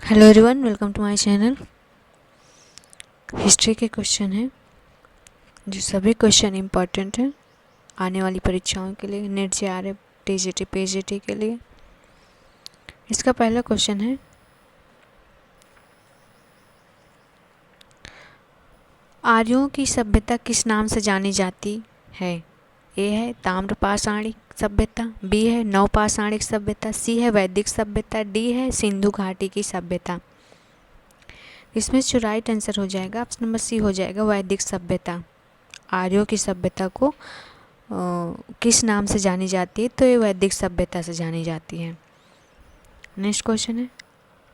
Hello everyone, welcome to my channel. History के question हैं जो सभी क्वेश्चन इम्पॉर्टेंट हैं आने वाली परीक्षाओं के लिए, नेट JRF TGT PGT के लिए। इसका पहला क्वेश्चन है, आर्यों की सभ्यता किस नाम से जानी जाती है? ए है ताम्रपाषाणिक सभ्यता, बी है नवपाषाणिक सभ्यता, सी है वैदिक सभ्यता, डी है सिंधु घाटी की सभ्यता। इसमें जो राइट आंसर हो जाएगा ऑप्शन नंबर सी हो जाएगा, वैदिक सभ्यता। आर्यों की सभ्यता को किस नाम से जानी जाती है? तो ये वैदिक सभ्यता से जानी जाती है। नेक्स्ट क्वेश्चन है,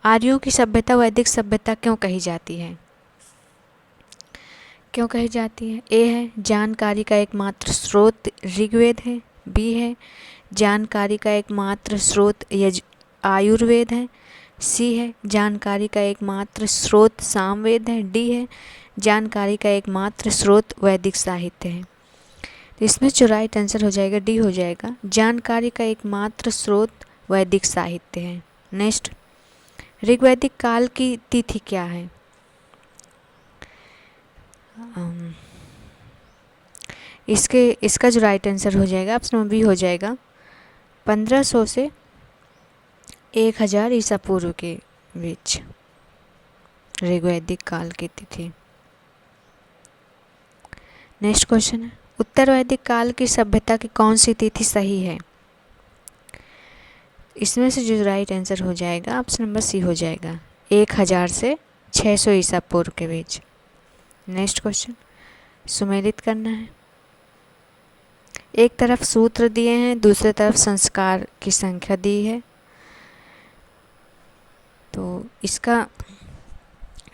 आर्यों की सभ्यता वैदिक सभ्यता क्यों कही जाती है? क्यों कही जाती है? ए है जानकारी का एकमात्र स्रोत ऋग्वेद है, बी है जानकारी का एकमात्र स्रोत आयुर्वेद है, सी है जानकारी का एकमात्र स्रोत सामवेद है, डी है जानकारी का एकमात्र स्रोत वैदिक साहित्य है। तो इसमें जो राइट आंसर हो जाएगा डी हो जाएगा, जानकारी का एकमात्र स्रोत वैदिक साहित्य है। नेक्स्ट, ऋग्वैदिक काल की तिथि क्या है? इसका जो राइट आंसर हो जाएगा ऑप्शन नंबर बी हो जाएगा, 1500 से 1000 ईसा पूर्व के बीच ऋग्वैदिक काल की तिथि। नेक्स्ट क्वेश्चन है, उत्तर वैदिक काल की सभ्यता की कौन सी तिथि सही है? इसमें से जो राइट आंसर हो जाएगा ऑप्शन नंबर सी हो जाएगा, 1000 से 600 ईसा पूर्व के बीच। नेक्स्ट क्वेश्चन, सुमेलित करना है। एक तरफ सूत्र दिए हैं, दूसरी तरफ संस्कार की संख्या दी है, तो इसका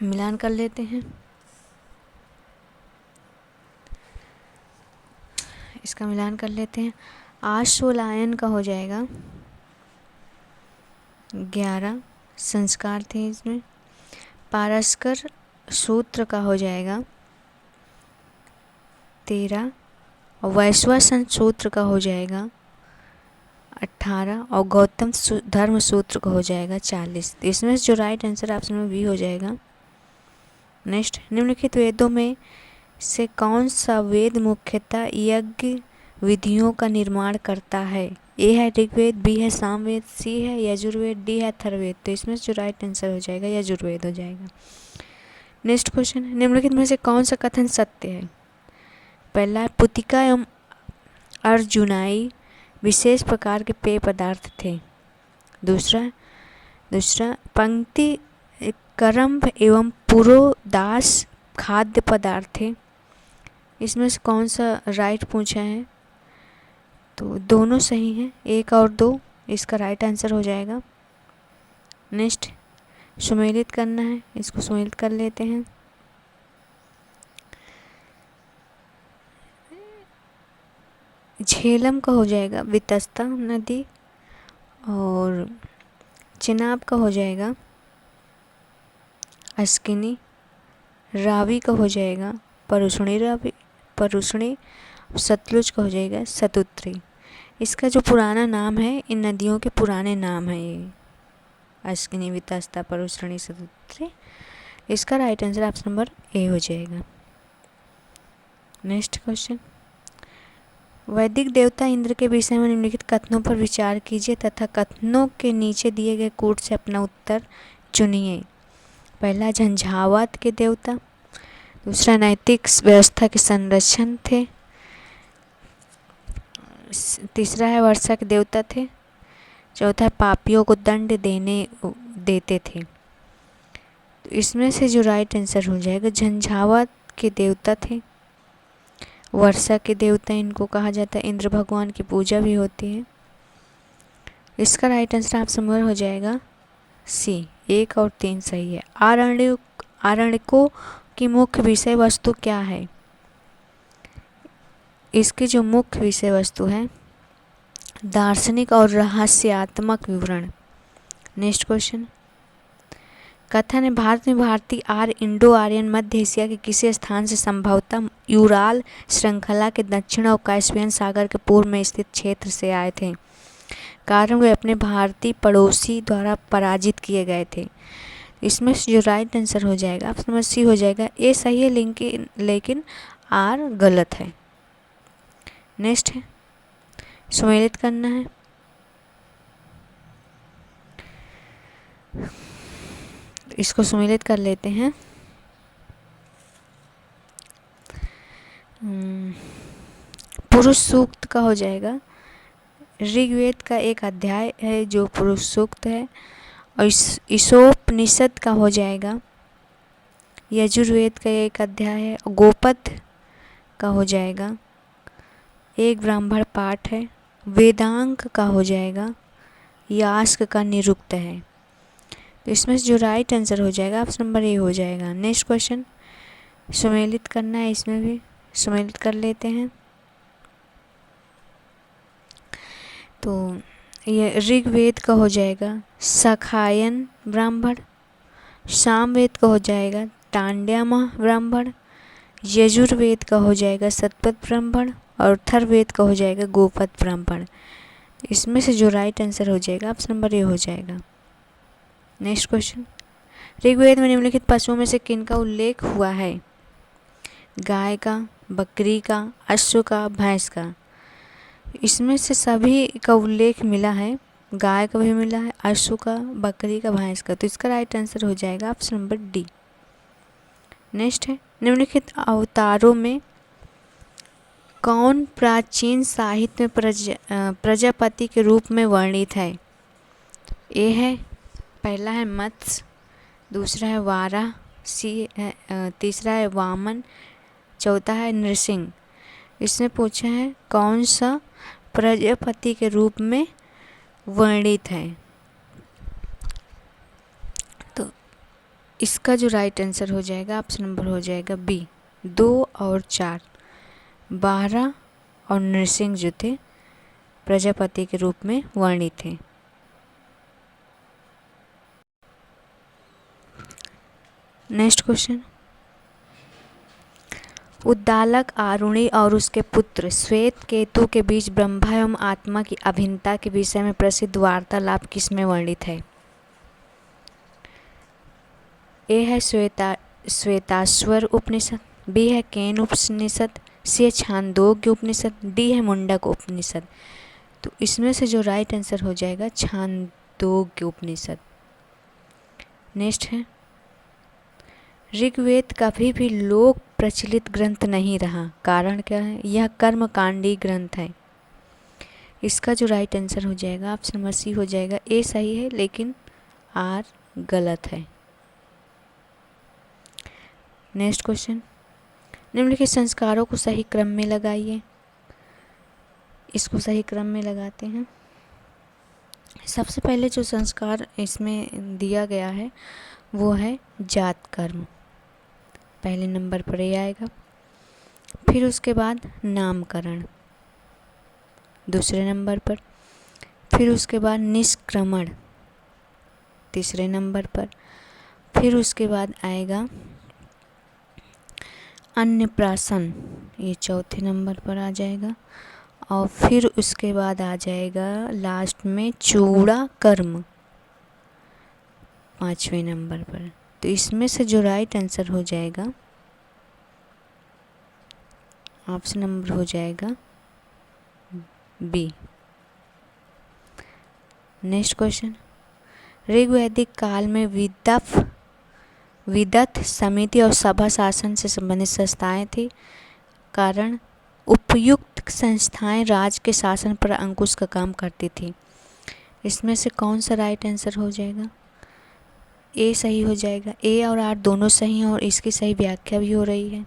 मिलान कर लेते हैं। आश्वलायन का हो जाएगा 11 संस्कार थे इसमें। पारस्कर सूत्र का हो जाएगा 13 और वैश्वासन सूत्र का हो जाएगा 18 और गौतम धर्म सूत्र का हो जाएगा 40। इसमें जो राइट आंसर ऑप्शन में बी हो जाएगा। नेक्स्ट, निम्नलिखित वेदों में से कौन सा वेद मुख्यतः यज्ञ विधियों का निर्माण करता है? ए है ऋग्वेद, बी है सामवेद, सी है यजुर्वेद, डी है अथर्ववेद। तो इसमें जो राइट आंसर हो जाएगा यजुर्वेद हो जाएगा। नेक्स्ट क्वेश्चन, निम्नलिखित में से कौन सा कथन सत्य है? पहला, पुतिका एवं अर्जुनाई विशेष प्रकार के पेय पदार्थ थे। दूसरा पंक्ति करम्भ एवं पुरोदास खाद्य पदार्थ थे। इसमें से कौन सा राइट पूछा है? तो दोनों सही हैं, 1 और 2 इसका राइट आंसर हो जाएगा। नेक्स्ट, सुमेलित करना है, इसको सुमेलित कर लेते हैं। झेलम का हो जाएगा वितस्ता नदी, और चिनाब का हो जाएगा अस्किनी, रावी का हो जाएगा परुष्णी, सतलुज का हो जाएगा सतुत्री। इसका जो पुराना नाम है, इन नदियों के पुराने नाम हैं ये, अस्किनी, वितस्ता, परुष्णी, सतुत्री। इसका right answer option number A हो जाएगा। नेक्स्ट क्वेश्चन, वैदिक देवता इंद्र के विषय में निम्नलिखित कथनों पर विचार कीजिए तथा कथनों के नीचे दिए गए कोड से अपना उत्तर चुनिए। पहला, झंझावात के देवता। दूसरा, नैतिक व्यवस्था के संरक्षण थे। तीसरा है वर्षा के देवता थे। चौथा, पापियों को दंड देते थे। तो इसमें से जो राइट आंसर हो जाएगा, झंझावात के देवता थे, वर्षा के देवता इनको कहा जाता है, इंद्र भगवान की पूजा भी होती है। इसका राइट आंसर ऑप्शन नंबर हो जाएगा सी, 1 और 3 सही है। आरण्यकों की मुख्य विषय वस्तु क्या है? इसकी जो मुख्य विषय वस्तु है, दार्शनिक और रहस्यात्मक विवरण। नेक्स्ट क्वेश्चन, कथन है भारत में भारतीय आर्य इंडो आर्यन मध्य एशिया के किसी स्थान से संभवतः यूराल श्रृंखला के दक्षिण और कैस्पियन सागर के पूर्व में स्थित क्षेत्र से आए थे, कारण वे अपने भारतीय पड़ोसी द्वारा पराजित किए गए थे। इसमें से जो राइट आंसर हो जाएगा ऑप्शन नंबर सी हो जाएगा। ए सही है लेकिन आर गलत है। नेक्स्ट है सम्मिलित करना है। इसको सम्मिलित कर लेते हैं। पुरुष सूक्त का हो जाएगा। ऋग्वेद का एक अध्याय है जो पुरुष सूक्त है, और ईशोपनिषद का हो जाएगा। यजुर्वेद का एक अध्याय है, और गोपद का हो जाएगा। एक ब्राह्मण पाठ है। वेदांग का हो जाएगा। यास्क का निरुक्त है। तो इसमें से जो राइट आंसर हो जाएगा ऑप्शन नंबर ए हो जाएगा। नेक्स्ट क्वेश्चन सम्मिलित करना है, इसमें भी सम्मिलित कर लेते हैं। तो ये ऋग्वेद का हो जाएगा सखायन ब्राह्मण, सामवेद का हो जाएगा टांड्यामा ब्राह्मण, यजुर्वेद का हो जाएगा शतपथ ब्राह्मण, और अथर्ववेद का हो जाएगा गोपद ब्राह्मण। इसमें से जो राइट आंसर हो जाएगा ऑप्शन नंबर ए हो जाएगा। नेक्स्ट क्वेश्चन ऋग्वेद में निम्नलिखित पशुओं में से किनका उल्लेख हुआ है? गाय का, बकरी का, अश्व का, भैंस का। इसमें से सभी का उल्लेख मिला है। गाय का भी मिला है, अश्व का, बकरी का, भैंस का। तो इसका राइट आंसर हो जाएगा ऑप्शन नंबर डी। नेक्स्ट है निम्नलिखित अवतारों में कौन प्राचीन साहित्य में प्रजापति के रूप में वर्णित है? ए है, पहला है मत्स्य, दूसरा है वाराह, तीसरा है वामन, चौथा है नृसिंह। इसने पूछा है कौन सा प्रजापति के रूप में वर्णित है। तो इसका जो राइट आंसर हो जाएगा ऑप्शन नंबर हो जाएगा बी, 2 और 4। वाराह और नृसिंह जो थे प्रजापति के रूप में वर्णित थे। नेक्स्ट क्वेश्चन उद्दालक आरुणि और उसके पुत्र श्वेत केतु के बीच ब्रह्मा एवं आत्मा की अभिन्नता के विषय में प्रसिद्ध वार्तालाप किसमें वर्णित है? ए है श्वेताश्वर उपनिषद, बी है केन उपनिषद, सी है छांदोग्य उपनिषद, डी है मुंडक उपनिषद। तो इसमें से जो राइट आंसर हो जाएगा छांदोग्य उपनिषद। नेक्स्ट है ऋग्वेद कभी भी लोक प्रचलित ग्रंथ नहीं रहा, कारण क्या है? यह कर्मकांडी ग्रंथ है। इसका जो राइट आंसर हो जाएगा ऑप्शन नंबर सी हो जाएगा। ए सही है लेकिन आर गलत है। नेक्स्ट क्वेश्चन निम्नलिखित संस्कारों को सही क्रम में लगाइए। इसको सही क्रम में लगाते हैं। सबसे पहले जो संस्कार इसमें दिया गया है वो है जात कर्म, पहले नंबर पर ये आएगा। फिर उसके बाद नामकरण दूसरे नंबर पर, फिर उसके बाद निष्क्रमण तीसरे नंबर पर, फिर उसके बाद आएगा अन्नप्राशन, ये चौथे नंबर पर आ जाएगा, और फिर उसके बाद आ जाएगा लास्ट में चूड़ा कर्म 5वें नंबर पर। तो इसमें से जो राइट आंसर हो जाएगा ऑप्शन नंबर हो जाएगा बी। नेक्स्ट क्वेश्चन ऋग्वैदिक काल में विदथ समिति और सभा शासन से संबंधित संस्थाएं थी, कारण उपयुक्त संस्थाएं राज्य के शासन पर अंकुश का काम करती थी। इसमें से कौन सा राइट आंसर हो जाएगा? ए सही हो जाएगा। ए और आर दोनों सही हैं और इसकी सही व्याख्या भी हो रही है।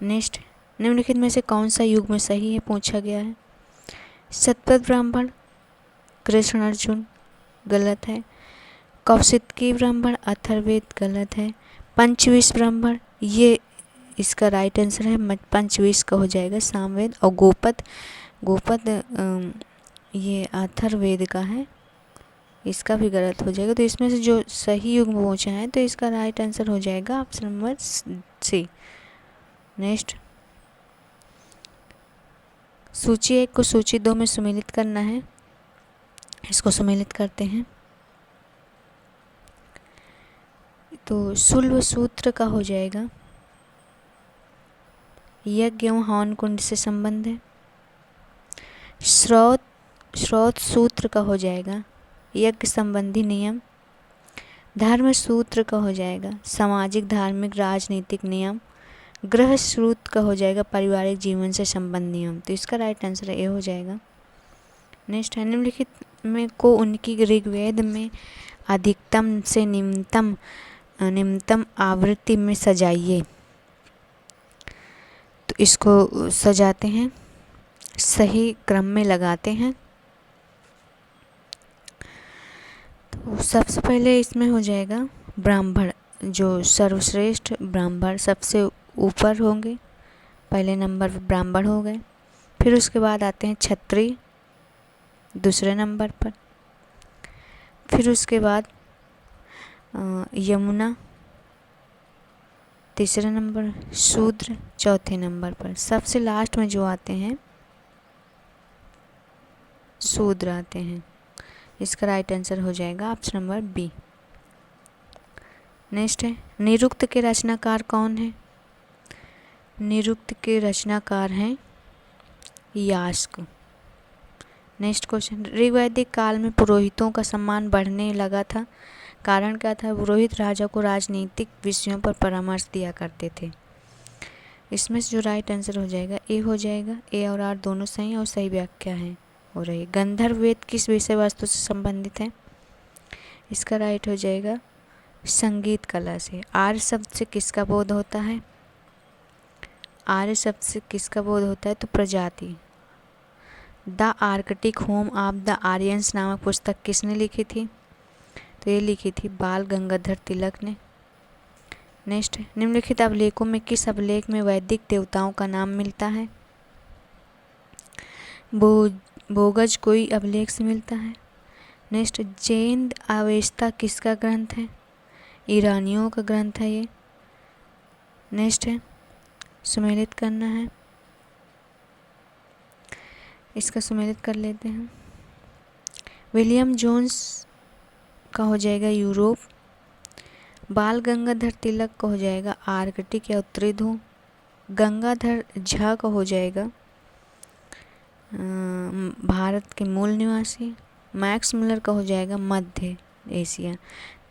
नेक्स्ट निम्नलिखित में से कौन सा युग में सही है पूछा गया है। शतपथ ब्राह्मण, कृष्ण अर्जुन गलत है। कौशिकी ब्राह्मण, अथर्ववेद गलत है। पंचविश ब्राह्मण ये इसका राइट आंसर है। पंचविश का हो जाएगा सामवेद, और गोपद ये अथर्ववेद का है, इसका भी गलत हो जाएगा। तो इसमें से जो सही युग में पूछा है तो इसका राइट आंसर हो जाएगा ऑप्शन नंबर सी। नेक्स्ट सूची 1 को सूची 2 में सम्मिलित करना है। इसको सम्मिलित करते हैं। तो शुल्ब सूत्र का हो जाएगा यज्ञ एवं हवन कुंड से संबंध है। श्रौत सूत्र का हो जाएगा यज्ञ संबंधी नियम। धर्म सूत्र का हो जाएगा सामाजिक धार्मिक राजनीतिक नियम। ग्रह सूत्र का हो जाएगा पारिवारिक जीवन से संबंध नियम। तो इसका राइट आंसर ये हो जाएगा। नेक्स्ट है निम्नलिखित में को उनकी ऋग्वेद में अधिकतम से निम्नतम आवृत्ति में सजाइए। तो इसको सजाते हैं सही क्रम में लगाते हैं। तो सबसे पहले इसमें हो जाएगा ब्राह्मण, जो सर्वश्रेष्ठ ब्राह्मण सबसे ऊपर होंगे, पहले नंबर पर ब्राह्मण हो गए। फिर उसके बाद आते हैं क्षत्रिय दूसरे नंबर पर। फिर उसके बाद यमुना तीसरे नंबर, शूद्र चौथे नंबर पर। सबसे लास्ट में जो आते हैं शूद्र आते हैं। इसका राइट आंसर हो जाएगा ऑप्शन नंबर बी। नेक्स्ट है निरुक्त के रचनाकार कौन है? निरुक्त के रचनाकार हैं यास्क। नेक्स्ट क्वेश्चन ऋग्वैदिक काल में पुरोहितों का सम्मान बढ़ने लगा था, कारण क्या था? पुरोहित राजा को राजनीतिक विषयों पर परामर्श दिया करते थे। इसमें से जो राइट आंसर हो जाएगा ए हो जाएगा। ए और आर दोनों सही और सही व्याख्या है हो रही। गंधर्व वेद किस विषय वस्तु से संबंधित है? इसका राइट हो जाएगा संगीत कला से। आर्य शब्द से किसका बोध होता है? आर्य शब्द से किसका बोध होता है? तो प्रजाति। The Arctic home of the Aryans नामक पुस्तक किसने लिखी थी? तो ये लिखी थी बाल गंगाधर तिलक ने। नेक्स्ट निम्नलिखित अभिलेखों में किस अभिलेख में वैदिक देवताओं का नाम मिलता है? भोगज कोई अभिलेख से मिलता है। नेक्स्ट जैन अवेस्ता किसका ग्रंथ है? ईरानियों का ग्रंथ है ये। नेक्स्ट है सुमेलित करना है, इसका सुमेलित कर लेते हैं। विलियम जोन्स का हो जाएगा यूरोप। बाल गंगाधर तिलक का हो जाएगा आर्कटिक या उत्तरी ध्रुव। गंगाधर झा का हो जाएगा भारत के मूल निवासी। मैक्स मिलर का हो जाएगा मध्य एशिया।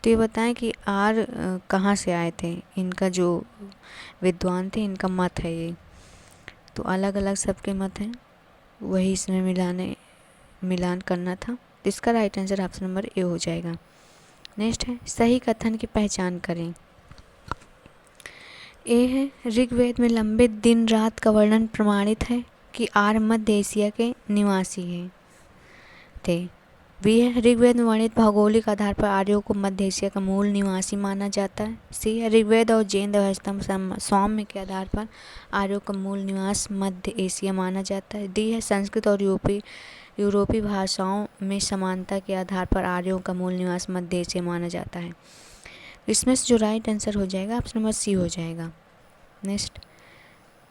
तो ये बताएं कि आर कहाँ से आए थे? इनका जो विद्वान थे इनका मत है ये, तो अलग अलग सबके मत हैं, वही इसमें मिलान करना था। तो इसका right answer option number A हो जाएगा। नेक्स्ट है सही कथन की पहचान करें। ए है ऋग्वेद में लंबे दिन रात का वर्णन प्रमाणित है कि आर्य मध्य एशिया के निवासी हैं थे। बी है ऋग्वेद में वर्णित भौगोलिक आधार पर आर्यों को मध्य एशिया का मूल निवासी माना जाता है। सी है ऋग्वेद और जैन व्यवस्था सौम्य के आधार पर आर्यों का मूल निवास मध्य एशिया माना जाता है। डी है संस्कृत और यूरोपीय भाषाओं में समानता के आधार पर आर्यों का मूल निवास मध्य एशिया माना जाता है। इसमें से जो राइट आंसर हो जाएगा ऑप्शन नंबर सी हो जाएगा। नेक्स्ट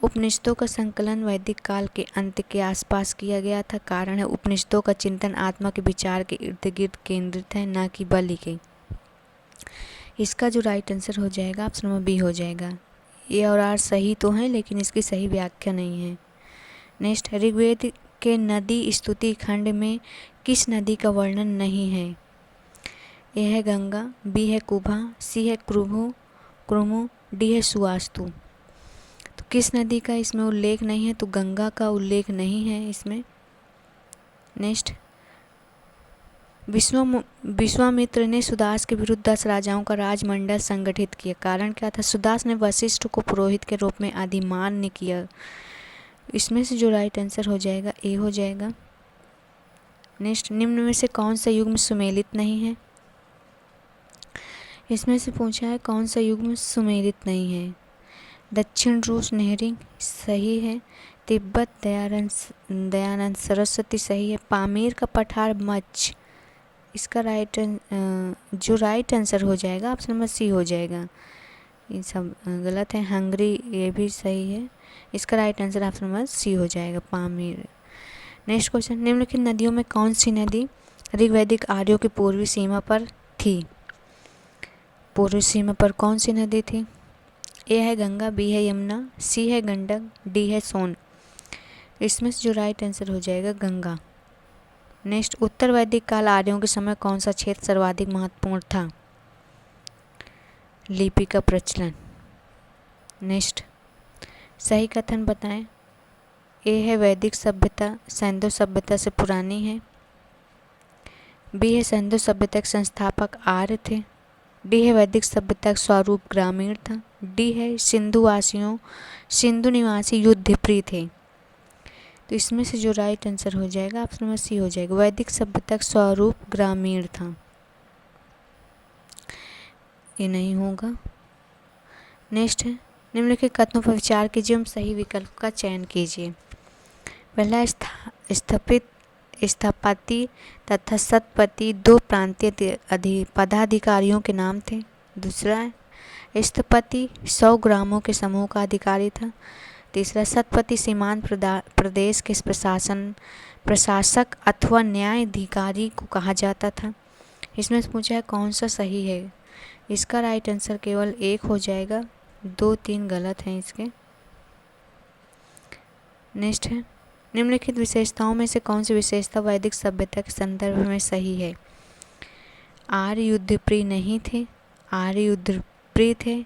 उपनिषदों का संकलन वैदिक काल के अंत के आसपास किया गया था, कारण है उपनिषदों का चिंतन आत्मा के विचार के इर्द गिर्द केंद्रित है, न कि बलि के। इसका जो राइट आंसर हो जाएगा ऑप्शन नंबर बी हो जाएगा। ए और आर सही तो हैं लेकिन इसकी सही व्याख्या नहीं है। नेक्स्ट ऋग्वेद के नदी स्तुति खंड में किस नदी का वर्णन नहीं है? ए है गंगा, बी है कुभा, सी है क्रुमु, डी है सुवास्तु। तो किस नदी का इसमें उल्लेख नहीं है? तो गंगा का उल्लेख नहीं है इसमें। नेक्स्ट विश्वामित्र ने सुदास के विरुद्ध 10 राजाओं का राजमंडल संगठित किया, कारण क्या था? सुदास ने वशिष्ठ को पुरोहित के रूप में अधिमान्य किया। इसमें से जो राइट आंसर हो जाएगा ए हो जाएगा। नेक्स्ट निम्न में से कौन सा युग्म सुमेलित नहीं है? इसमें से पूछा है कौन सा युग्म सुमेलित नहीं है। दक्षिण रूस नेहरिंग सही है। तिब्बत दयानंद सरस्वती सही है। पामीर का पठार मच्छ, इसका जो राइट आंसर हो जाएगा ऑप्शन नंबर सी हो जाएगा। ये सब गलत है। हंगरी ये भी सही है। इसका right answer option number C हो जाएगा पामीर। नेक्स्ट क्वेश्चन निम्नलिखित नदियों में कौन सी नदी ऋग्वैदिक आर्यों की पूर्वी सीमा पर थी? पूर्वी सीमा पर कौन सी नदी थी? ए है गंगा, बी है यमुना, सी है गंडक, डी है सोन। इसमें से जो राइट आंसर हो जाएगा गंगा। नेक्स्ट, उत्तर वैदिक काल आर्यों के समय कौन सा क्षेत्र सर्वाधिक महत्वपूर्ण था? लिपि का प्रचलन। नेक्स्ट, सही कथन बताएं। ए है वैदिक सभ्यता सिंधु सभ्यता से पुरानी है, बी है सिंधु सभ्यता के संस्थापक आर्य थे, डी है वैदिक सभ्यता का स्वरूप ग्रामीण था, डी है सिंधु निवासी युद्ध प्रिय थे। तो इसमें से जो राइट आंसर हो जाएगा ऑप्शन नंबर सी हो जाएगा, वैदिक सभ्यता का स्वरूप ग्रामीण था। ये नहीं होगा। नेक्स्ट है, निम्नलिखित कथनों पर विचार कीजिए एवं सही विकल्प का चयन कीजिए। पहला, स्थपति तथा सतपति दो प्रांतीय पदाधिकारियोयों के नाम थे। दूसरा, स्थपति 100 ग्रामों के समूह का अधिकारी था। तीसरा, सतपति सीमांत प्रदेश के प्रशासक अथवा न्यायाधिकारी को कहा जाता था। इसमें से पूछा है कौन सा सही है। इसका राइट आंसर केवल एक हो जाएगा, 2-3 गलत हैं इसके। नेक्स्ट है, निम्नलिखित विशेषताओं में से कौन सी विशेषता वैदिक सभ्यता के संदर्भ में सही है? आर्य युद्धप्रिय नहीं थे, आर्य युद्धप्रिय थे।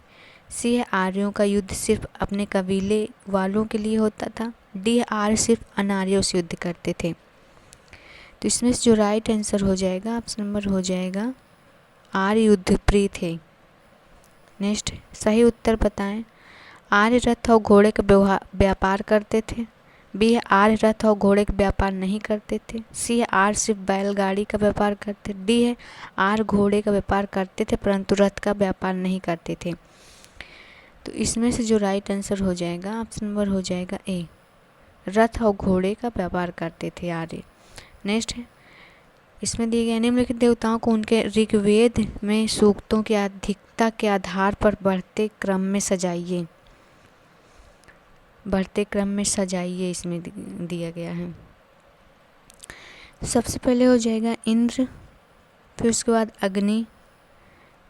सी है, आर्यों का युद्ध सिर्फ अपने कबीले वालों के लिए होता था। डी है, आर्य सिर्फ अनार्यों से युद्ध करते थे। तो इसमें से जो राइट आंसर हो जाएगा ऑप्शन नंबर हो जाएगा, आर्य युद्धप्रिय थे। नेक्स्ट, सही उत्तर बताएं। आर्य रथ और घोड़े का व्यापार करते थे। बी है, आर्य रथ और घोड़े का व्यापार नहीं करते थे। सी है, आर्य सिर्फ बैलगाड़ी का व्यापार करते। डी है, आर्य घोड़े का व्यापार करते थे परंतु रथ का व्यापार नहीं करते थे। तो इसमें से जो राइट आंसर हो जाएगा ऑप्शन नंबर हो जाएगा ए, रथ और घोड़े का व्यापार करते थे आर्य। नेक्स्ट है, इसमें दिए गए निम्नलिखित देवताओं को उनके ऋग्वेद में सूक्तों की अधिकता के आधार पर बढ़ते क्रम में सजाइए। इसमें दिया गया है। सबसे पहले हो जाएगा इंद्र, फिर उसके बाद अग्नि,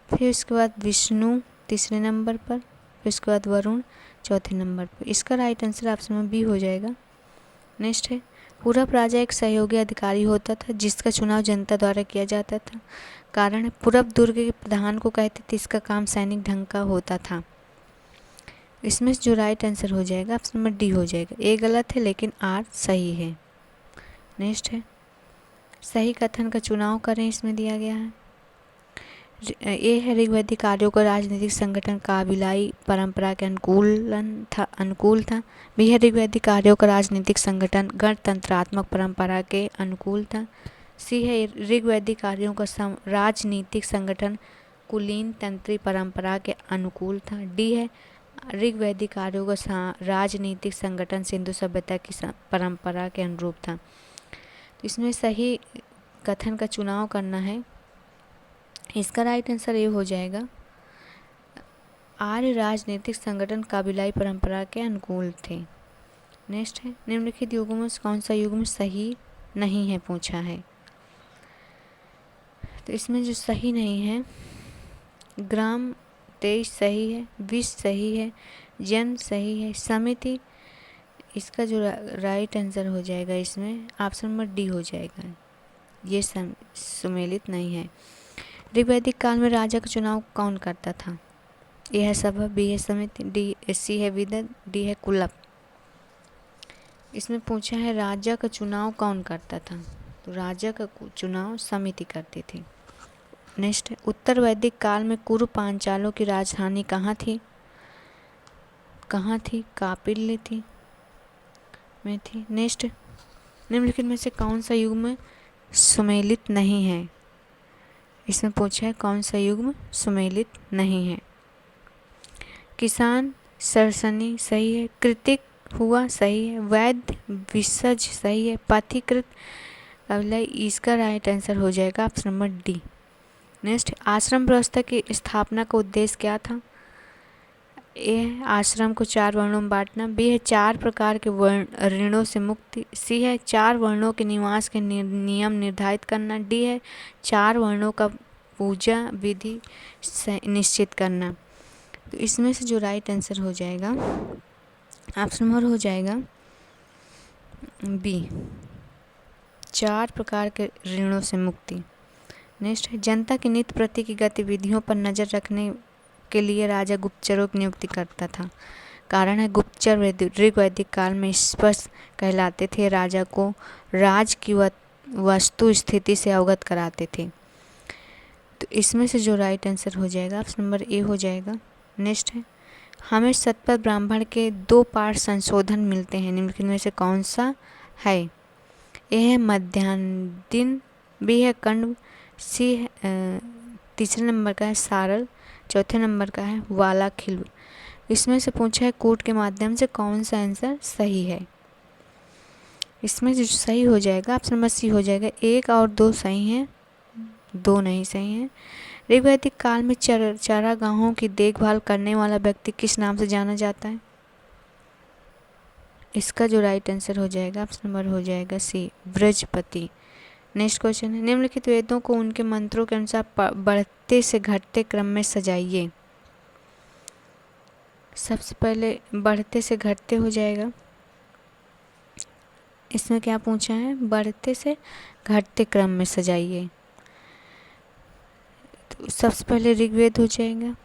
फिर उसके बाद विष्णु तीसरे नंबर पर, फिर उसके बाद वरुण चौथे नंबर पर। इसका राइट आंसर ऑप्शन में बी हो जाएगा। नेक्स्ट है, पूरब राजा एक सहयोगी अधिकारी होता था जिसका चुनाव जनता द्वारा किया जाता था। कारण है, पूरब दुर्ग के प्रधान को कहते थे, इसका काम सैनिक ढंग का होता था। इसमें जो राइट आंसर हो जाएगा ऑप्शन नंबर डी हो जाएगा। ए गलत है लेकिन आर सही है। नेक्स्ट है, सही कथन का चुनाव करें, इसमें दिया गया है। ए है, ऋग्वैदिक आर्यों का राजनीतिक संगठन काबिलाई परंपरा के अनुकूल था। बी है, ऋग्वैदिक आर्यों का राजनीतिक संगठन गणतंत्रात्मक परंपरा के अनुकूल था। सी है, ऋग्वैदिक आर्यों का राजनीतिक संगठन कुलीन तंत्री परंपरा के अनुकूल था। डी है, ऋग्वैदिक आर्यों का राजनीतिक संगठन सिंधु सभ्यता की परंपरा के अनुरूप था। तो इसमें सही कथन का चुनाव करना है। इसका राइट आंसर ये हो जाएगा, आर्य राजनीतिक संगठन काबिलाई परंपरा के अनुकूल थे। नेक्स्ट है, निम्नलिखित युगों में कौन सा युग्म सही नहीं है पूछा है। तो इसमें जो सही नहीं है, ग्राम 23 सही है, विष सही है, जन सही है, समिति, इसका जो राइट आंसर हो जाएगा इसमें ऑप्शन नंबर डी हो जाएगा, ये सुमेलित नहीं है। ऋग्वैदिक काल में राजा का चुनाव कौन करता था? ए है सभा, बी है समिति, डी सी है विदत, डी है कुलप। इसमें पूछा है राजा का चुनाव कौन करता था, तो राजा का चुनाव समिति करती थी। नेक्स्ट, उत्तर वैदिक काल में कुरु पांचालों की राजधानी कहाँ थी? कापिल्य में थी। नेक्स्ट, निम्नलिखित में से कौन सा युग्म सुमेलित नहीं है? इसमें पूछा है कौन सा युग्म सुमेलित नहीं है। किसान सरसनी सही है, कृतिक हुआ सही है, वैद्य विसर्ज सही है, पथिकृत काबिलाई, इसका राइट आंसर हो जाएगा ऑप्शन नंबर डी। नेक्स्ट, आश्रम व्यवस्था की स्थापना का उद्देश्य क्या था? ए है, आश्रम को 4 वर्णों में बांटना। बी है, 4 प्रकार के ऋणों से मुक्ति। सी है, 4 वर्णों के निवास के नियम निर्धारित करना। डी है, 4 वर्णों का पूजा विधि निश्चित करना। तो इसमें से जो राइट आंसर हो जाएगा ऑप्शन नंबर हो जाएगा बी, 4 प्रकार के ऋणों से मुक्ति। नेक्स्ट है, जनता की नित्य प्रति की गतिविधियों पर नज़र रखने के लिए राजा गुप्तचरों की नियुक्ति करता था। कारण है, गुप्तचर ऋग्वैदिक काल में स्पष्ट कहलाते थे, राजा को राज की वस्तु स्थिति से अवगत कराते थे। तो इसमें से जो राइट आंसर हो जाएगा ऑप्शन नंबर ए हो जाएगा। नेक्स्ट है, हमें शतपथ ब्राह्मण के 2 पाठ संशोधन मिलते हैं, निम्नलिखित में से कौन सा है? ए है मध्याह्न दिन, बी है कण्व, सी है तीसरे नंबर का है सारल, चौथे नंबर का है वाला खिल्व। इसमें से पूछा है कूट के माध्यम से कौन सा आंसर सही है। इसमें जो सही हो जाएगा ऑप्शन नंबर सी हो जाएगा। 1 और 2 सही हैं, 2 नहीं सही हैं। ऋग्वैदिक काल में चारागाहों की देखभाल करने वाला व्यक्ति किस नाम से जाना जाता है? इसका जो राइट आंसर हो जाएगा ऑप्शन नंबर हो जाएगा सी, बृहस्पति। नेक्स्ट क्वेश्चन है, निम्नलिखित वेदों को उनके मंत्रों के अनुसार बढ़ते से घटते क्रम में सजाइए। सबसे पहले बढ़ते से घटते हो जाएगा। इसमें क्या पूछा है? बढ़ते से घटते क्रम में सजाइए। तो सबसे पहले ऋग्वेद हो जाएगा,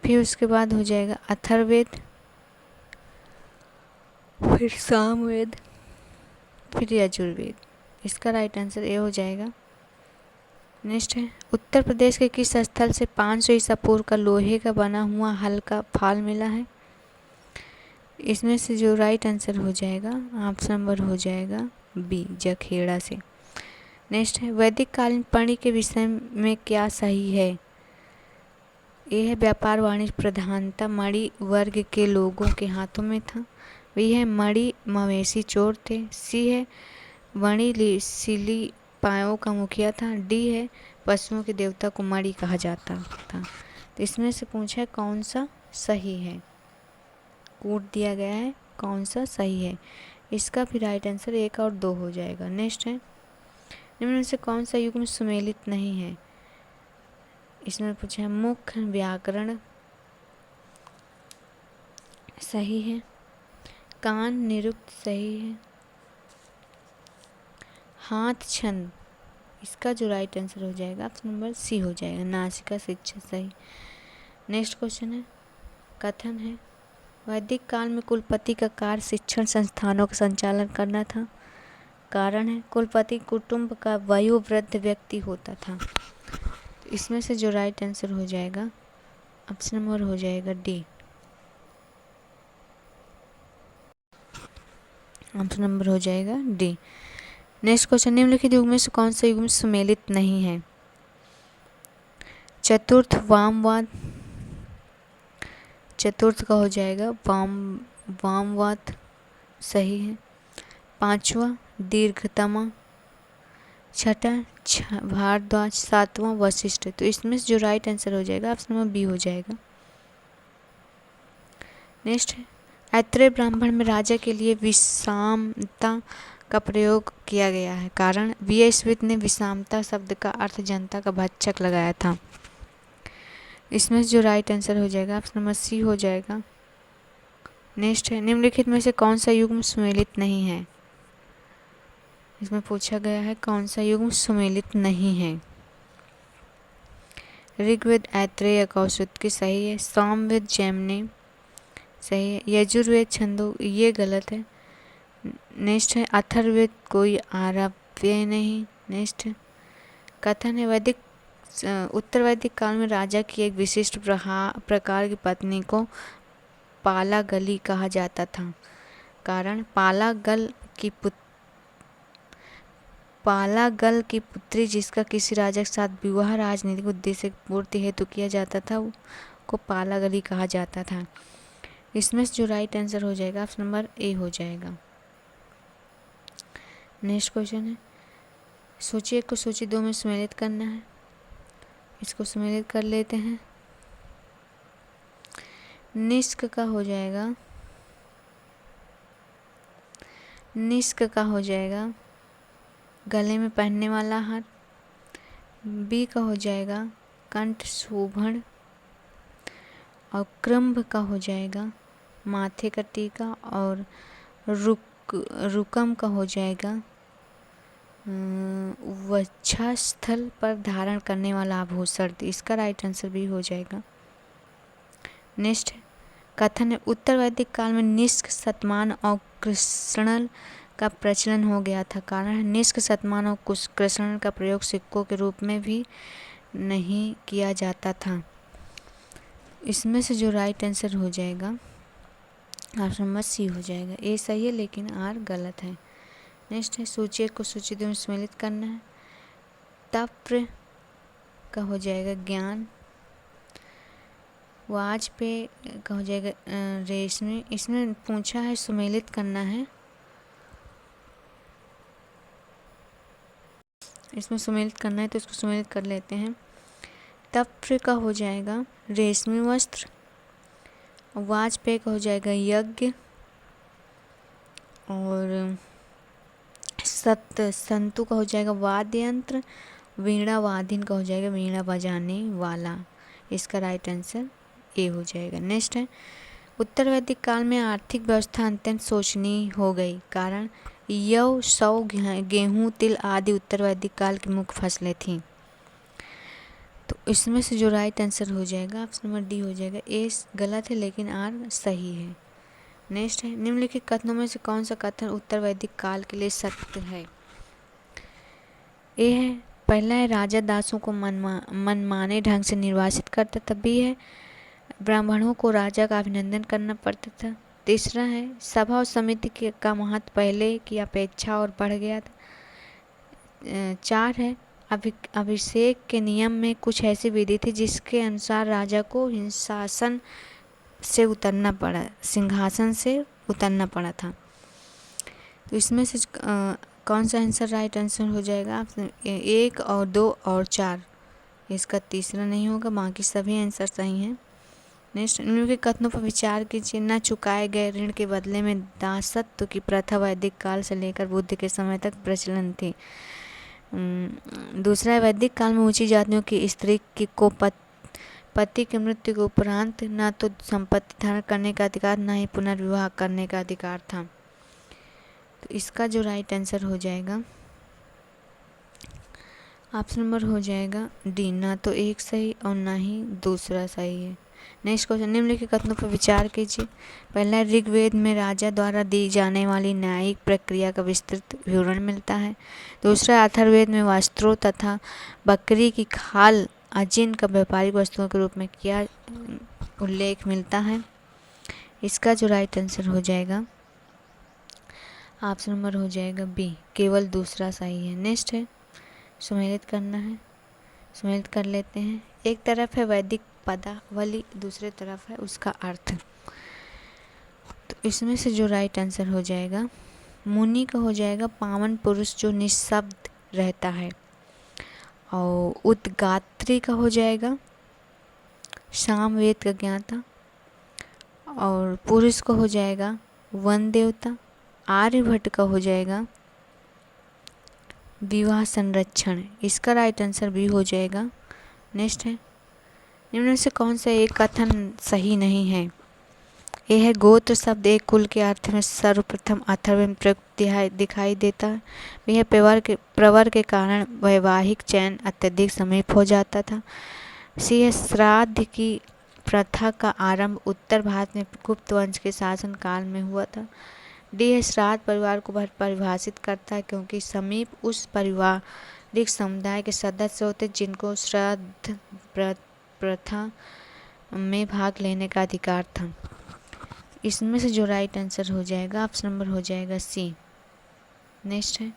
फिर उसके बाद हो जाएगा अथर्ववेद, फिर सामवेद, फिर यजुर्वेद। इसका राइट आंसर ए हो जाएगा। नेक्स्ट है, उत्तर प्रदेश के किस स्थल से 500 ईसा पूर्व का लोहे का बना हुआ हल का फाल मिला है? इसमें से जो राइट आंसर हो जाएगा ऑप्शन नंबर हो जाएगा बी, जखेड़ा से। नेक्स्ट है, वैदिक कालीन पढ़ी के विषय में क्या सही है? ए है व्यापार वाणिज्य प्रधानता मणि वर्ग के लोगों के हाथों में था, बी है मणि मवेशी चोर थे, सी है वणि सिली पायों का मुखिया था, डी है पशुओं के देवता को मणि कहा जाता था। तो इसमें से पूछा है कौन सा सही है? कूट दिया गया है, कौन सा सही है? इसका भी राइट आंसर 1 और 2 हो जाएगा। नेक्स्ट है, निम्न में से कौन सा युग्म सुमेलित नहीं है? इसमें पूछा है मुख्य व्याकरण सही है, कान निरुक्त सही है, हाथ छंद, इसका जो राइट आंसर हो जाएगा ऑप्शन नंबर सी हो जाएगा, नासिका शिक्षा सही। नेक्स्ट क्वेश्चन है, कथन है वैदिक काल में कुलपति का कार्य शिक्षण संस्थानों का संचालन करना था। कारण है कुलपति कुटुंब का वयोवृद्ध व्यक्ति होता था। तो इसमें से जो राइट आंसर हो जाएगा ऑप्शन नंबर हो जाएगा डी, ऑप्शन नंबर हो जाएगा डी। नेक्स्ट क्वेश्चन, निम्नलिखित युग में से कौन सा युग्म सुमेलित नहीं है? चतुर्थ वामवाद, चतुर्थ का हो जाएगा वामवाद सही है, 5वां दीर्घतमा, 6ठा भारद्वाज, 7वां वशिष्ठ। तो इसमें से जो राइट आंसर हो जाएगा ऑप्शन नंबर बी हो जाएगा। नेक्स्ट है, ऐत्रेय ब्राह्मण में राजा के लिए विषामता का प्रयोग किया गया है। कारण वी स्मिथ ने विषामता शब्द का अर्थ जनता का भक्षक लगाया था। इसमें जो राइट आंसर हो जाएगा ऑप्शन नंबर सी हो जाएगा। नेक्स्ट है, निम्नलिखित में से कौन सा युग्म सुमेलित नहीं है? इसमें पूछा गया है कौन सा युग्म सुमेलित नहीं है। ऋग्वेद ऐत्रेय कौशिकी सही है, सामवेद जैमिनी सही है, यजुर्वेद छंदो ये गलत है। नेक्स्ट है, अथर्ववेद कोई आरव्य नहीं। नेक्स्ट कथन है वैदिक उत्तर वैदिक काल में राजा की एक विशिष्ट प्रकार की पत्नी को पालागली कहा जाता था। कारण पालागल की पुत्री जिसका किसी राजा के साथ विवाह राजनीतिक उद्देश्य की पूर्ति हेतु किया जाता था को पालागली कहा जाता था। इसमें से जो राइट आंसर हो जाएगा ऑप्शन नंबर ए हो जाएगा। नेक्स्ट क्वेश्चन है, सूची 1 को सूची 2 में सम्मिलित करना है। इसको सम्मिलित कर लेते हैं। निष्क का हो जाएगा, निष्क का हो जाएगा गले में पहनने वाला हार, बी का हो जाएगा कंठ शोभन, और क्रम्भ का हो जाएगा माथे का टीका, और रुकम का हो जाएगा वक्षस्थल पर धारण करने वाला आभूषण। इसका राइट आंसर भी हो जाएगा। नेक्स्ट कथन है, उत्तर वैदिक काल में निष्क शतमान और कृष्णल का प्रचलन हो गया था। कारण है, निष्क शतमान और कृष्णल का प्रयोग सिक्कों के रूप में भी नहीं किया जाता था। इसमें से जो राइट आंसर हो जाएगा ऑप्शन नंबर सी हो जाएगा। ए सही है लेकिन आर गलत है। नेक्स्ट है, सूचक को सूचित में सम्मिलित करना है। तप्र का हो जाएगा ज्ञान, वाजपेय का हो जाएगा रेशमी। इसमें पूछा है सुमेलित करना है, इसमें सुमेलित करना है तो इसको सुमेलित कर लेते हैं। तप्र का हो जाएगा रेशमी वस्त्र, वाजपेय का हो जाएगा यज्ञ, और संतु का हो जाएगा वाद्य यंत्र, वीणा वादिन का हो जाएगा वीणा बजाने वाला। इसका राइट आंसर ए हो जाएगा। नेक्स्ट है, उत्तर वैदिक काल में आर्थिक व्यवस्था अत्यंत शोचनीय हो गई। कारण यव सौ गेहूँ तिल आदि उत्तर वैदिक काल की मुख्य फसलें थीं। तो इसमें से जो राइट आंसर हो जाएगा ऑप्शन नंबर डी हो जाएगा। ए गलत है लेकिन आर सही है। नेक्स्ट है, निम्नलिखित कथनों में से कौन सा कथन उत्तर वैदिक काल के लिए सत्य है। ए है, पहला है राजा दासों को मनमाने ढंग से निर्वासित करता था। बी है, ब्राह्मणों को राजा का अभिनंदन करना पड़ता था। तीसरा है, सभा और समिति का महत्व पहले की अपेक्षा और बढ़ गया था। 4 है, अभिषेक के नियम में कुछ ऐसी विधि थी जिसके अनुसार राजा को सिंहासन से उतरना पड़ा था। तो इसमें से कौन सा आंसर राइट आंसर हो जाएगा? 1 और 2 और 4। इसका तीसरा नहीं होगा, बाकी सभी आंसर सही हैं। नेक्स्ट, निम्नलिखित के कथनों पर विचार कीजिए। न चुकाए गए ऋण के बदले में दासत्व की प्रथा वैदिक काल से लेकर बुद्ध के समय तक प्रचलन थी। दूसरा, वैदिक काल में ऊंची जातियों की स्त्री को पति की मृत्यु के उपरांत न तो संपत्ति धारण करने का अधिकार, न ही पुनर्विवाह करने का अधिकार था। तो इसका जो राइट आंसर हो जाएगा ऑप्शन नंबर हो जाएगा डी, ना तो एक सही और ना ही दूसरा सही है। नेक्स्ट क्वेश्चन, निम्नलिखित कथनों पर विचार कीजिए। पहला, ऋग्वेद में राजा द्वारा दी जाने वाली न्यायिक प्रक्रिया का विस्तृत विवरण मिलता है। दूसरा, अथर्ववेद में वस्त्रों तथा बकरी की खाल अजिन का व्यापारिक वस्तुओं के रूप में किया उल्लेख मिलता है। इसका जो राइट आंसर हो जाएगा ऑप्शन नंबर हो जाएगा बी, केवल दूसरा सही है। नेक्स्ट है, सुमेलित करना है, सुमेलित कर लेते हैं। एक तरफ है वैदिक पदावली, दूसरे तरफ है उसका अर्थ। तो इसमें से जो राइट आंसर हो जाएगा, मुनि का हो जाएगा पावन पुरुष जो निःशब्द रहता है, और उद्गात्री का हो जाएगा सामवेद का ज्ञाता, और पुरुष को हो जाएगा वन देवता। आर्यभट्ट का हो जाएगा विवाह संरक्षण। इसका राइट आंसर भी हो जाएगा। नेक्स्ट है, निम्न में से कौन सा एक कथन सही नहीं है? यह है, गोत्र शब्द एक कुल के अर्थ में सर्वप्रथम अथर्ववेद में प्रयुक्त दिखाई देता है। यह प्रवर के कारण वैवाहिक चयन अत्यधिक समीप हो जाता था। सी है, श्राद्ध की प्रथा का आरंभ उत्तर भारत में गुप्त वंश के शासन काल में हुआ था। डी है, श्राद्ध परिवार को परिभाषित करता है क्योंकि समीप उस पारिवारिक समुदाय के सदस्य होते जिनको श्राद्ध प्रथा में भाग लेने का अधिकार था। इसमें से जो राइट आंसर हो जाएगा ऑप्शन नंबर हो जाएगा सी। नेक्स्ट है,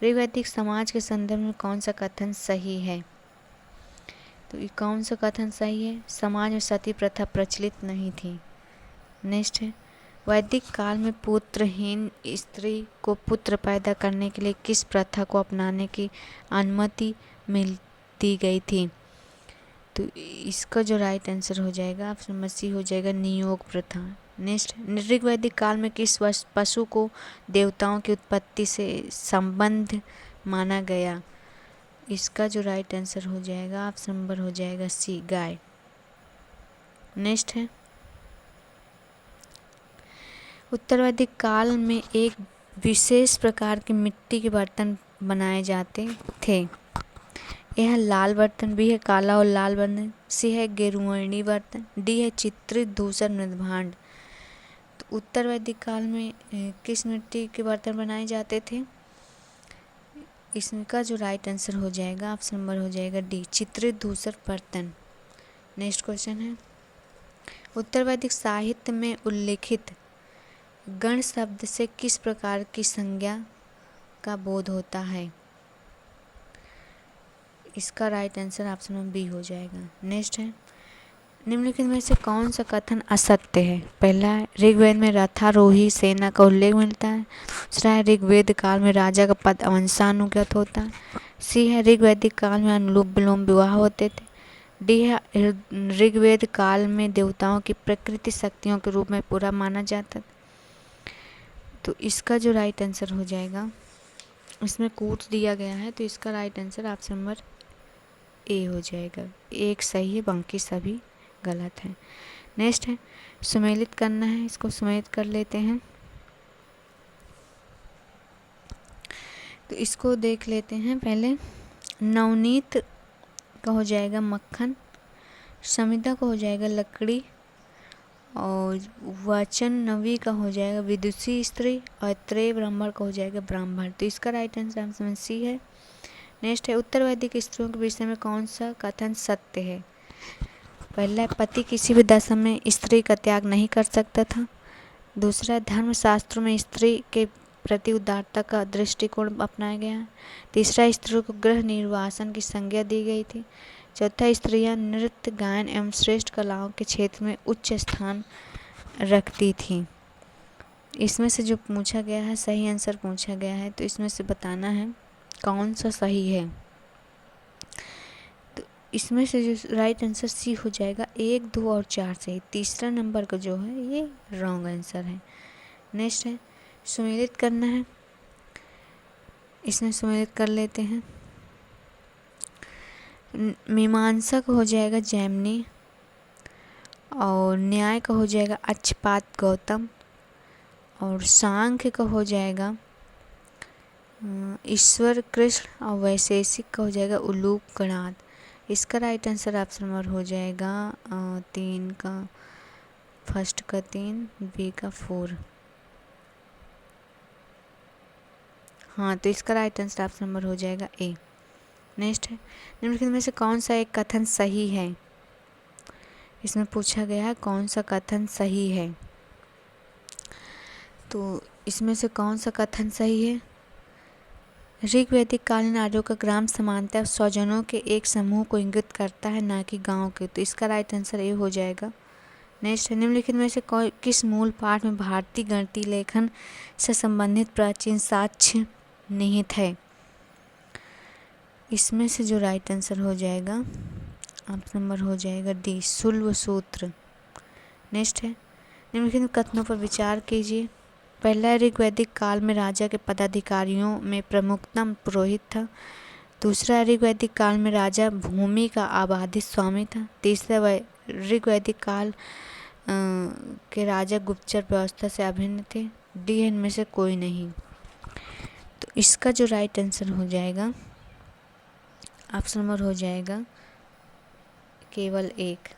ऋग्वैदिक समाज के संदर्भ में कौन सा कथन सही है? तो ये कौन सा कथन सही है? समाज में सती प्रथा प्रचलित नहीं थी। नेक्स्ट है, वैदिक काल में पुत्रहीन स्त्री को पुत्र पैदा करने के लिए किस प्रथा को अपनाने की अनुमति दी गई थी? तो इसका जो राइट आंसर हो जाएगा ऑप्शन नंबर सी हो जाएगा नियोग प्रथा। नेक्स्ट, ऋग्वैदिक काल में किस पशु को देवताओं की उत्पत्ति से संबंध माना गया? इसका जो राइट आंसर हो जाएगा ऑप्शन नंबर हो जाएगा सी, गाय। नेक्स्ट है, उत्तरवैदिक काल में एक विशेष प्रकार के मिट्टी के बर्तन बनाए जाते थे। यह लाल बर्तन, बी है काला और लाल बर्तन, सी है गेरुवर्णी बर्तन, डी है चित्रित धूसर मृदभांड। तो उत्तरवैदिक काल में किस मिट्टी के बर्तन बनाए जाते थे? इसका जो राइट आंसर हो जाएगा ऑप्शन नंबर हो जाएगा डी, चित्रित धूसर बर्तन। नेक्स्ट क्वेश्चन है, उत्तरवैदिक साहित्य में उल्लिखित गण शब्द से किस प्रकार की संज्ञा का बोध होता है? इसका right answer option number B हो जाएगा। नेक्स्ट है, निम्नलिखित में से कौन सा कथन असत्य है? पहला है, ऋग्वेद में रथारोही सेना का उल्लेख मिलता है। दूसरा है, ऋग्वेद काल में राजा का पद वंशानुगत होता है। सी है, ऋग्वैदिक काल में अनुलोम विलोम विवाह होते थे। डी है, ऋग्वेद काल में देवताओं की प्रकृति शक्तियों के रूप में पूरा माना जाता था। तो इसका जो राइट आंसर हो जाएगा, इसमें कोट्स दिया गया है, तो इसका right answer option number A हो जाएगा। एक सही है, बाकी सभी गलत है। नेक्स्ट है, सुमेलित करना है, इसको सुमेलित कर लेते हैं। तो इसको देख लेते हैं पहले। नवनीत का हो जाएगा मक्खन, समिता का हो जाएगा लकड़ी, और वचन नवी का हो जाएगा विदुषी स्त्री, और त्रय ब्राह्मण का हो जाएगा ब्राह्मण। तो इसका राइट आंसर ऑप्शन सी है। नेक्स्ट है, उत्तरवैदिक स्त्रियों के विषय में कौन सा कथन सत्य है? पहला, पति किसी भी दशा में स्त्री का त्याग नहीं कर सकता था। दूसरा, धर्मशास्त्रों में स्त्री के प्रति उदारता का दृष्टिकोण अपनाया गया। तीसरा, स्त्रियों को गृह निर्वासन की संज्ञा दी गई थी। चौथा, स्त्रियां नृत्य, गायन एवं श्रेष्ठ कलाओं के क्षेत्र में उच्च स्थान रखती थीं। इसमें से जो पूछा गया है, सही आंसर पूछा गया है, तो इसमें से बताना है कौन सा सही है। तो इसमें से जो राइट आंसर सी हो जाएगा, 1, 2 और 4 सही। तीसरा नंबर का जो है ये रॉन्ग आंसर है। नेक्स्ट है, सुमेलित करना है, इसमें सुमेलित कर लेते हैं। मीमांसा का हो जाएगा जैमिनी, और न्याय का हो जाएगा अक्षपाद गौतम, और सांख्य का हो जाएगा ईश्वर कृष्ण, और वैशेषिक का हो जाएगा उलूप गणाद। इसका राइट आंसर ऑप्शन नंबर हो जाएगा 3 का, फर्स्ट का 3, बी का 4। हाँ, तो इसका राइट आंसर ऑप्शन नंबर हो जाएगा ए। नेक्स्ट है, निम्नलिखित में से कौन सा एक कथन सही है? इसमें पूछा गया है कौन सा कथन सही है। तो इसमें से कौन सा कथन सही है? ऋग्वैदिक कालीन आर्यों का ग्राम समानता स्वजनों के एक समूह को इंगित करता है, ना कि गांव के। तो इसका राइट आंसर ए हो जाएगा। नेक्स्ट है, निम्नलिखित में से किस मूल पाठ में भारतीय गणितीय लेखन से संबंधित प्राचीन साक्ष्य निहित है? इसमें से जो राइट आंसर हो जाएगा ऑप्शन नंबर हो जाएगा डी, शुल्ब सूत्र। नेक्स्ट है, निम्नलिखित कथनों पर विचार कीजिए। पहला, ऋग्वैदिक काल में राजा के पदाधिकारियों में प्रमुखतम पुरोहित था। दूसरा, ऋग्वैदिक काल में राजा भूमि का आबादित स्वामी था। तीसरा, ऋग्वैदिक काल के राजा गुप्तचर व्यवस्था से अभिन्न थे। डी, इनमें से कोई नहीं। तो इसका जो राइट आंसर हो जाएगा ऑप्शन नंबर हो जाएगा केवल 1।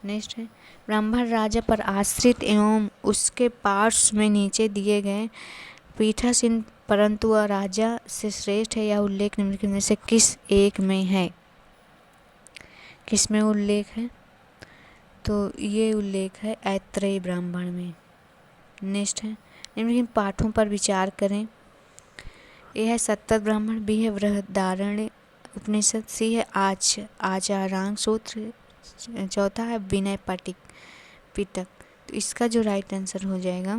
नेक्स्ट है, ब्राह्मण राजा पर आश्रित एवं उसके पार्श्व में नीचे दिए गए पीठासीन परंतु वह राजा से श्रेष्ठ है, यह उल्लेख निम्नलिखित में से किस एक में है? किस में उल्लेख है? तो ये उल्लेख है ऐत्रेय ब्राह्मण में। नेक्स्ट है, निम्नलिखित पाठों पर विचार करें। ए है सत्तर ब्राह्मण, बी है बृहदारण्य उपनिषद, सी है आचारांग सूत्र, चौथा है विनय पिटक। तो इसका जो राइट आंसर हो जाएगा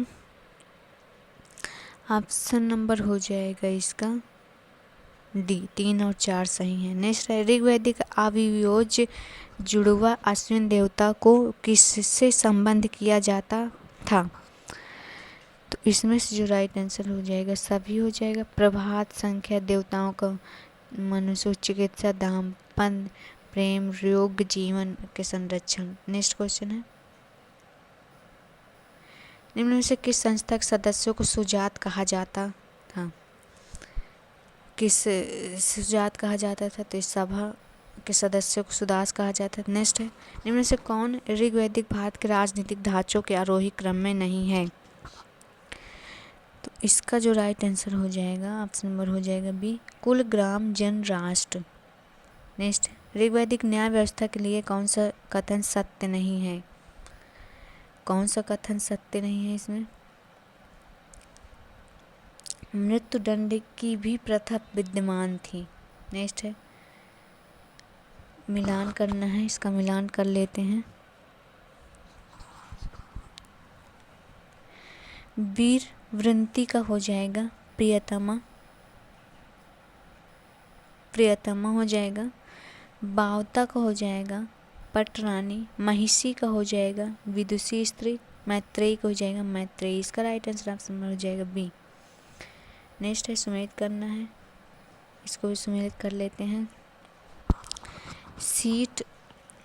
ऑप्शन नंबर हो जाएगा इसका डी, 3 और 4 सही है। नेक्स्ट है, ऋग्वैदिक अवियोज्य जुड़वा अश्विन देवता को किससे संबंध किया जाता था? तो इसमें से जो राइट आंसर हो जाएगा सभी हो जाएगा। प्रभात संख्या देवताओं का मनुष्य चिकित्सा, दाम्पत्य प्रेम, योग्य जीवन के संरक्षण। नेक्स्ट क्वेश्चन है, निम्न में से किस संस्था के सदस्यों को सुजात कहा जाता था? किस सुजात कहा जाता था? तो इस सभा के सदस्यों को सुदास कहा जाता है। नेक्स्ट है, निम्न में से कौन ऋग्वैदिक भारत के राजनीतिक ढांचों के आरोही क्रम में नहीं है? तो इसका जो राइट आंसर हो जाएगा, ऑप्शन नंबर हो जाएगा बी, कुल, ग्राम, जन, राष्ट्र। नेक्स्ट, ऋग्वैदिक न्याय व्यवस्था के लिए कौन सा कथन सत्य नहीं है? कौन सा कथन सत्य नहीं है इसमें? मृत्युदंड की भी प्रथा विद्यमान थी। नेक्स्ट है, मिलान करना है, इसका मिलान कर लेते हैं। वीर वृंति का हो जाएगा प्रियतमा, प्रियतमा हो जाएगा। बावता का हो जाएगा पटरानी। महिषी का हो जाएगा विदुषी स्त्री। मैत्रेयी का हो जाएगा मैत्रेयी। इसका राइट आंसर ऑप्शन में हो जाएगा बी। नेक्स्ट है, सुमेलित करना है, इसको भी सुमेलित कर लेते हैं। सीट,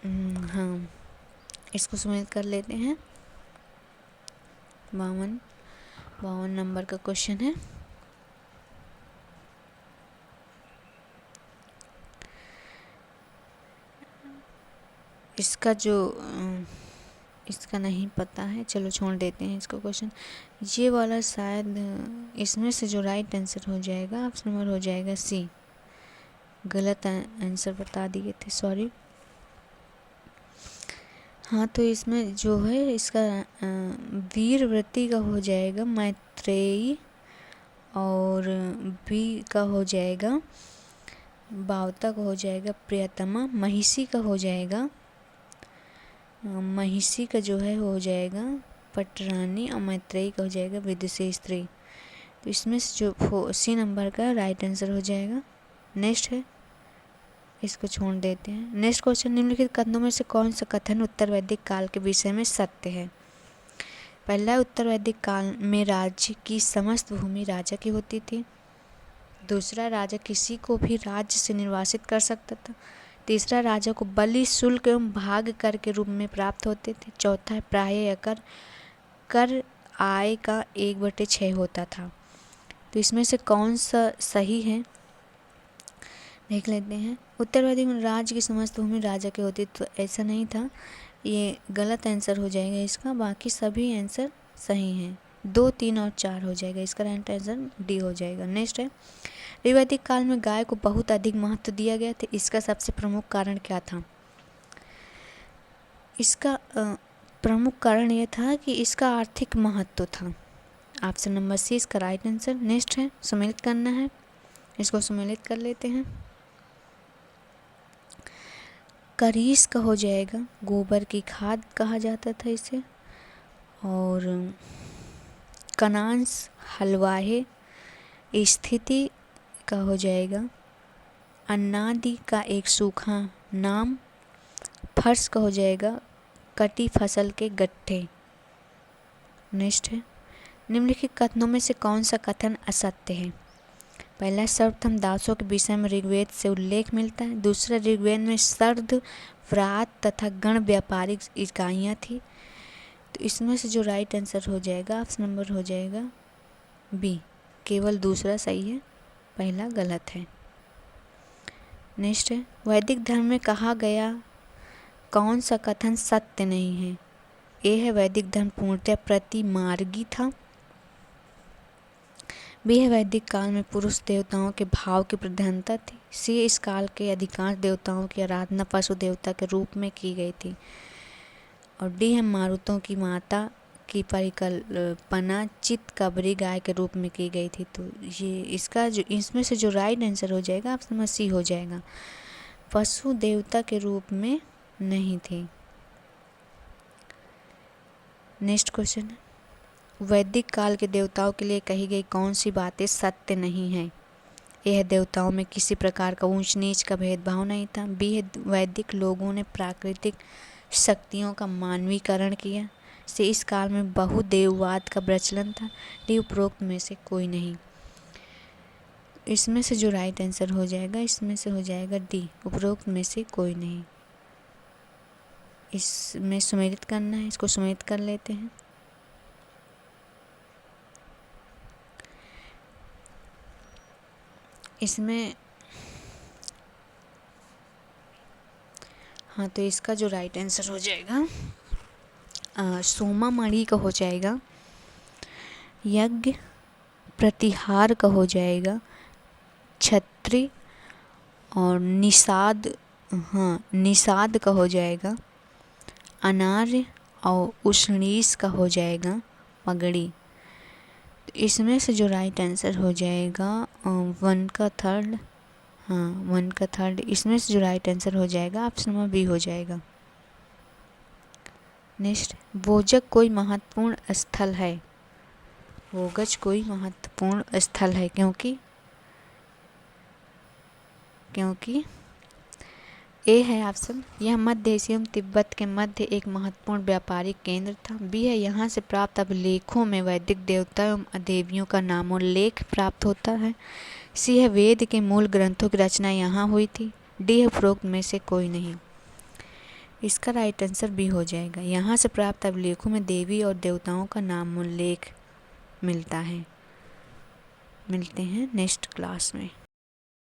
हाँ, इसको सुमेलित कर लेते हैं। 52 नंबर का क्वेश्चन है। इसका जो इसका नहीं पता है, चलो छोड़ देते हैं इसको क्वेश्चन। ये वाला शायद इसमें से जो राइट आंसर हो जाएगा, ऑप्शन नंबर हो जाएगा सी। गलत आंसर बता दिए थे, सॉरी। हाँ, तो इसमें जो है इसका वीर व्रती का हो जाएगा मैत्रेयी, और बी का हो जाएगा बावता का हो जाएगा प्रियतमा। महिषी का हो जाएगा, महिषी का जो है हो जाएगा पटरानी, और मैत्रेयी का हो जाएगा विदुषी स्त्री। तो इसमें से जो सी नंबर का राइट आंसर हो जाएगा। नेक्स्ट है, इसको छोड़ देते हैं। नेक्स्ट क्वेश्चन, निम्नलिखित कथनों में से कौन सा कथन उत्तर वैदिक काल के विषय में सत्य है? पहला, उत्तर वैदिक काल में राज्य की समस्त भूमि राजा की होती थी। दूसरा, राजा किसी को भी राज्य से निर्वासित कर सकता था। तीसरा, राजा को बलि, शुल्क एवं भाग कर के रूप में प्राप्त होते थे। चौथा, प्रायः कर आय का 1/6 होता था। तो इसमें से कौन सा सही है देख लेते हैं। उत्तर वैदिक में राज्य की समस्त भूमि राजा की होती, तो ऐसा नहीं था, ये गलत आंसर हो जाएगा इसका। बाकी सभी आंसर सही हैं, 2, 3 और 4 हो जाएगा। इसका राइट आंसर डी हो जाएगा। नेक्स्ट है, ऋग्वैदिक काल में गाय को बहुत अधिक महत्व दिया गया था, इसका सबसे प्रमुख कारण क्या था? इसका प्रमुख कारण यह था कि इसका आर्थिक महत्व था। ऑप्शन नंबर सी इसका राइट आंसर। नेक्स्ट है, सम्मिलित करना है, इसको सम्मिलित कर लेते हैं। करीस का हो जाएगा गोबर की खाद कहा जाता था इसे, और कनांस हलवाहे स्थिति का हो जाएगा अन्नादि का एक सूखा नाम। फर्श का हो जाएगा कटी फसल के गट्ठे। नेक्स्ट है, निम्नलिखित कथनों में से कौन सा कथन असत्य है? पहला, सर्वप्रथम दासों के विषय में ऋग्वेद से उल्लेख मिलता है। दूसरा, ऋग्वेद में सर्द, व्रात तथा गण व्यापारिक इकाइयाँ थी। तो इसमें से जो राइट आंसर हो जाएगा, ऑप्शन नंबर हो जाएगा बी, केवल दूसरा सही है, पहला गलत है। नेक्स्ट है, वैदिक धर्म में कहा गया कौन सा कथन सत्य नहीं है? ए है, वैदिक धर्म पूर्णतः प्रतिमार्गी था। बी है, वैदिक काल में पुरुष देवताओं के भाव की प्रधानता थी। सी, इस काल के अधिकांश देवताओं की आराधना पशु देवता के रूप में की गई थी। और डी है, मारुतों की माता की परिकल्पना चित कबरी गाय के रूप में की गई थी। तो ये इसका जो इसमें से जो राइट आंसर हो जाएगा, ऑप्शन नंबर सी हो जाएगा, पशु देवता के रूप में नहीं थी। नेक्स्ट क्वेश्चन, वैदिक काल के देवताओं के लिए कही गई कौन सी बातें सत्य नहीं है? ए है, देवताओं में किसी प्रकार का ऊंच नीच का भेदभाव नहीं था। बी है, वैदिक लोगों ने प्राकृतिक शक्तियों का मानवीकरण किया। सी, इस काल में बहुदेववाद का प्रचलन था। डी, उपरोक्त में से कोई नहीं। इसमें से जो राइट आंसर हो जाएगा, इसमें से हो जाएगा डी, उपरोक्त में से कोई नहीं। इसमें सुमेलित करना है, इसको सुमेलित कर लेते हैं। इसमें हाँ, तो इसका जो राइट आंसर हो जाएगा सोमा मणि का हो जाएगा, यज्ञ प्रतिहार का हो जाएगा, छत्री और निषाद, हाँ निषाद का हो जाएगा, अनार्य और उष्णीस का हो जाएगा पगड़ी। तो इसमें से जो राइट आंसर हो जाएगा 1 का 3rd, हाँ 1 का 3rd, इसमें से जो राइट आंसर हो जाएगा ऑप्शन नंबर बी हो जाएगा। नेक्स्ट, वोजक कोई महत्वपूर्ण स्थल है। वोगज कोई महत्वपूर्ण स्थल है क्योंकि ए है ऑप्शन, यह मध्य एशिया एवं तिब्बत के मध्य एक महत्वपूर्ण व्यापारिक केंद्र था। बी है, यहाँ से प्राप्त अभिलेखों में वैदिक देवता एवं देवियों का नामोल्लेख प्राप्त होता है। सी है, वेद के मूल ग्रंथों की रचना यहाँ हुई थी। डी है, उपरोक्त में से कोई नहीं। इसका राइट आंसर बी हो जाएगा, यहाँ से प्राप्त अभिलेखों में देवी और देवताओं का नामोल्लेख मिलता है। मिलते हैं नेक्स्ट क्लास में।